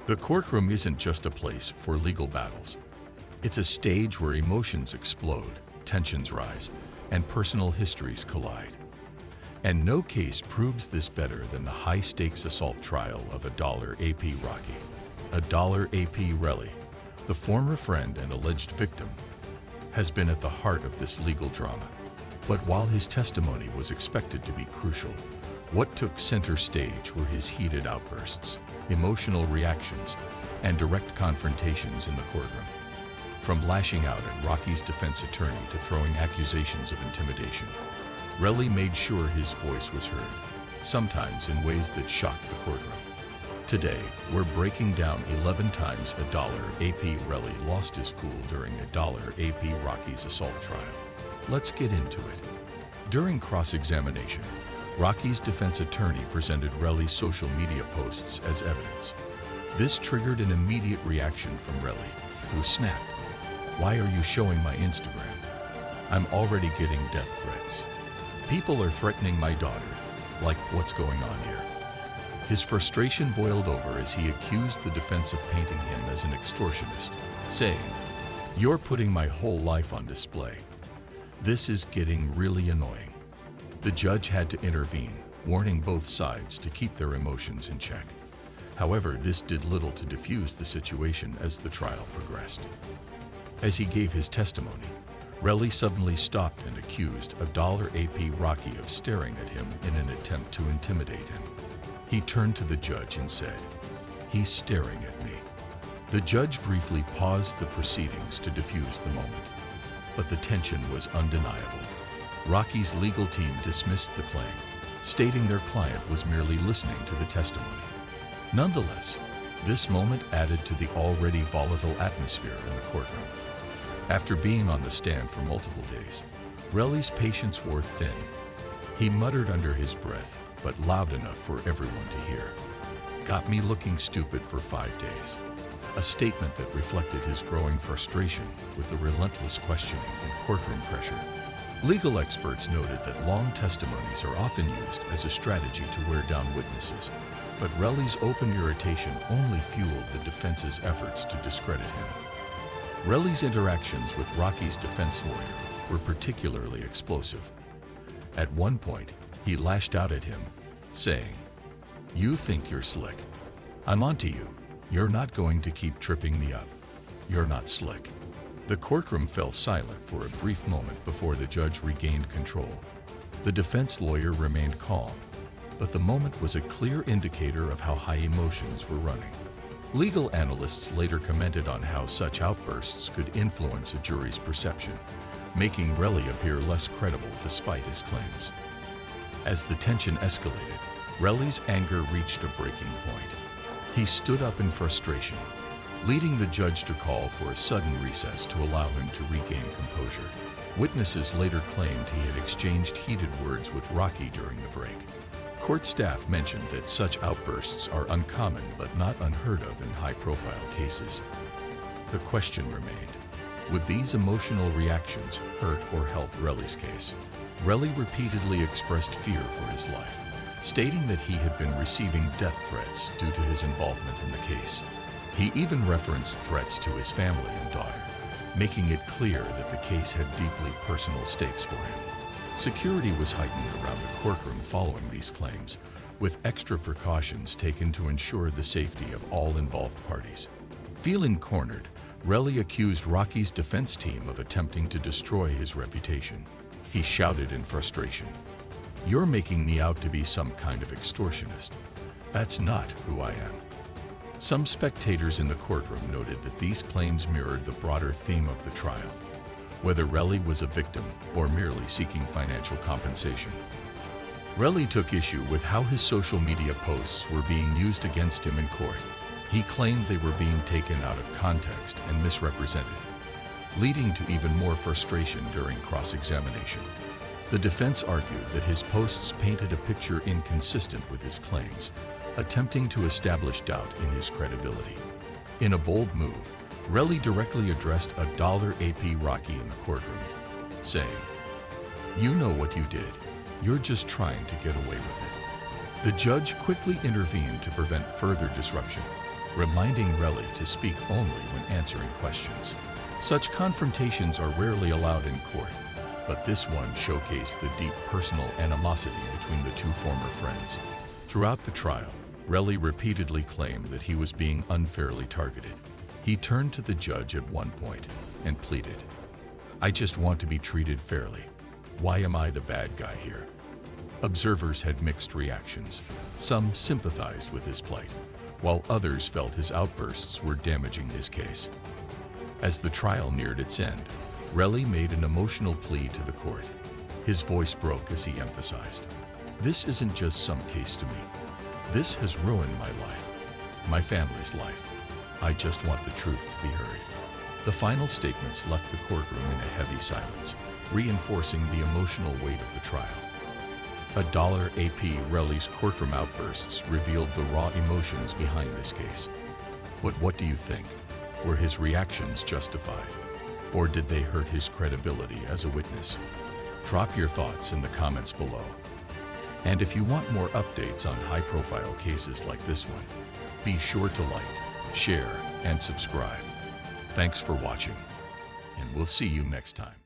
The courtroom isn't just a place for legal battles. It's a stage where emotions explode, tensions rise, and personal histories collide. And no case proves this better than the high-stakes assault trial of AP Rocky. AP Relli, the former friend and alleged victim, has been at the heart of this legal drama. But while his testimony was expected to be crucial, what took center stage were his heated outbursts, emotional reactions, and direct confrontations in the courtroom. From lashing out at Rocky's defense attorney to throwing accusations of intimidation, Relli made sure his voice was heard, sometimes in ways that shocked the courtroom. Today, we're breaking down 11 times AP Relli lost his cool during AP Rocky's assault trial. Let's get into it. During cross-examination, Rocky's defense attorney presented Relli's social media posts as evidence. This triggered an immediate reaction from Relli, who snapped, "Why are you showing my Instagram? I'm already getting death threats. People are threatening my daughter. Like, what's going on here?" His frustration boiled over as he accused the defense of painting him as an extortionist, saying, "You're putting my whole life on display. This is getting really annoying." The judge had to intervene, warning both sides to keep their emotions in check. However, this did little to diffuse the situation as the trial progressed. As he gave his testimony, Relli suddenly stopped and accused AP Rocky of staring at him in an attempt to intimidate him. He turned to the judge and said, "He's staring at me." The judge briefly paused the proceedings to defuse the moment, but the tension was undeniable. Rocky's legal team dismissed the claim, stating their client was merely listening to the testimony. Nonetheless, this moment added to the already volatile atmosphere in the courtroom. After being on the stand for multiple days, Relli's patience wore thin. He muttered under his breath, but loud enough for everyone to hear, "Got me looking stupid for 5 days." A statement that reflected his growing frustration with the relentless questioning and courtroom pressure. Legal experts noted that long testimonies are often used as a strategy to wear down witnesses, but Relli's open irritation only fueled the defense's efforts to discredit him. Relli's interactions with Rocky's defense lawyer were particularly explosive. At one point, he lashed out at him, saying, "You think you're slick. I'm onto you. You're not going to keep tripping me up. You're not slick." The courtroom fell silent for a brief moment before the judge regained control. The defense lawyer remained calm, but the moment was a clear indicator of how high emotions were running. Legal analysts later commented on how such outbursts could influence a jury's perception, making Relli appear less credible despite his claims. As the tension escalated, Relli's anger reached a breaking point. He stood up in frustration, leading the judge to call for a sudden recess to allow him to regain composure. Witnesses later claimed he had exchanged heated words with Rocky during the break. Court staff mentioned that such outbursts are uncommon but not unheard of in high-profile cases. The question remained, would these emotional reactions hurt or help Relli's case? Relli repeatedly expressed fear for his life, stating that he had been receiving death threats due to his involvement in the case. He even referenced threats to his family and daughter, making it clear that the case had deeply personal stakes for him. Security was heightened around the courtroom following these claims, with extra precautions taken to ensure the safety of all involved parties. Feeling cornered, Relli accused Rocky's defense team of attempting to destroy his reputation. He shouted in frustration, "You're making me out to be some kind of extortionist. That's not who I am." Some spectators in the courtroom noted that these claims mirrored the broader theme of the trial, whether Relli was a victim or merely seeking financial compensation. Relli took issue with how his social media posts were being used against him in court. He claimed they were being taken out of context and misrepresented, leading to even more frustration during cross-examination. The defense argued that his posts painted a picture inconsistent with his claims, attempting to establish doubt in his credibility. In a bold move, Relli directly addressed AP Rocky in the courtroom, saying, "You know what you did. You're just trying to get away with it." The judge quickly intervened to prevent further disruption, reminding Relli to speak only when answering questions. Such confrontations are rarely allowed in court, but this one showcased the deep personal animosity between the two former friends. Throughout the trial, Relli repeatedly claimed that he was being unfairly targeted. He turned to the judge at one point and pleaded, "I just want to be treated fairly. Why am I the bad guy here?" Observers had mixed reactions. Some sympathized with his plight, while others felt his outbursts were damaging his case. As the trial neared its end, Relli made an emotional plea to the court. His voice broke as he emphasized, "This isn't just some case to me. This has ruined my life, my family's life. I just want the truth to be heard." The final statements left the courtroom in a heavy silence, reinforcing the emotional weight of the trial. AP Relli's courtroom outbursts revealed the raw emotions behind this case. But what do you think? Were his reactions justified? Or did they hurt his credibility as a witness? Drop your thoughts in the comments below. And if you want more updates on high-profile cases like this one, be sure to like, share, and subscribe. Thanks for watching, and we'll see you next time.